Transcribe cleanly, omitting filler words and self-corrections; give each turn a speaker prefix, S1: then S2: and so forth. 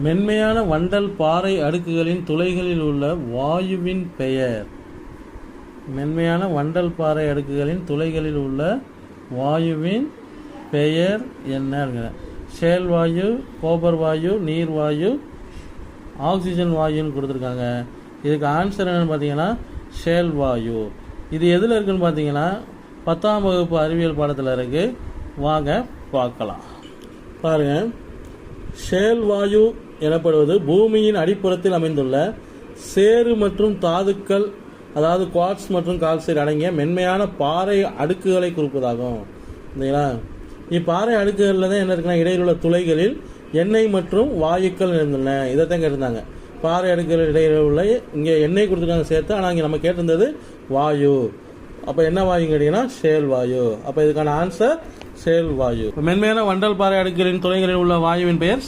S1: மென்மையான வண்டல் பாறை அடுக்குகளின் துளைகளில் உள்ள வாயுவின் பெயர். மென்மையான வண்டல் பாறை அடுக்குகளின் துளைகளில் உள்ள வாயுவின் பெயர் என்ன? ஷேல் வாயு, கோபர் வாயு, நீர் வாயு, ஆக்சிஜன் வாயுன்னு கொடுத்துருக்காங்க. இதுக்கு ஆன்சர் என்னன்னு பார்த்தீங்கன்னா ஷேல் வாயு. இது எதில் இருக்குன்னு பார்த்தீங்கன்னா 10ஆம் வகுப்பு அறிவியல் பாடத்தில் இருக்கு. வாங்க பார்க்கலாம். பாருங்க, ஷேல் வாயு எனப்படுவது பூமியின் அடிப்புறத்தில் அமைந்துள்ள சேறு மற்றும் தாதுக்கள், அதாவது குவார்ட்ஸ் மற்றும் கால்சைட் அடங்கிய மென்மையான பாறை அடுக்குகளை குறிப்பதாகும். இல்லைங்களா? இப்பாறை அடுக்குகளில் தான் என்ன இருக்குன்னா இடையில் உள்ள துளைகளில் எண்ணெய் மற்றும் வாயுக்கள் இருந்துள்ளன. இதைத்தான் கேட்டிருந்தாங்க. பாறை அடுக்குகள் இடையில் உள்ள இங்கே எண்ணெய் கொடுத்துருக்காங்க சேர்த்து, ஆனால் இங்கே நம்ம கேட்டிருந்தது வாயு. அப்போ என்ன வாயுன்னு கேட்டீங்கன்னா ஷேல் வாயு. அப்போ இதுக்கான ஆன்சர் ஷேல் வாயு. மென்மையான வண்டல் பாறை அடுக்குகளின் துளைகளில் உள்ள வாயுவின் பெயர்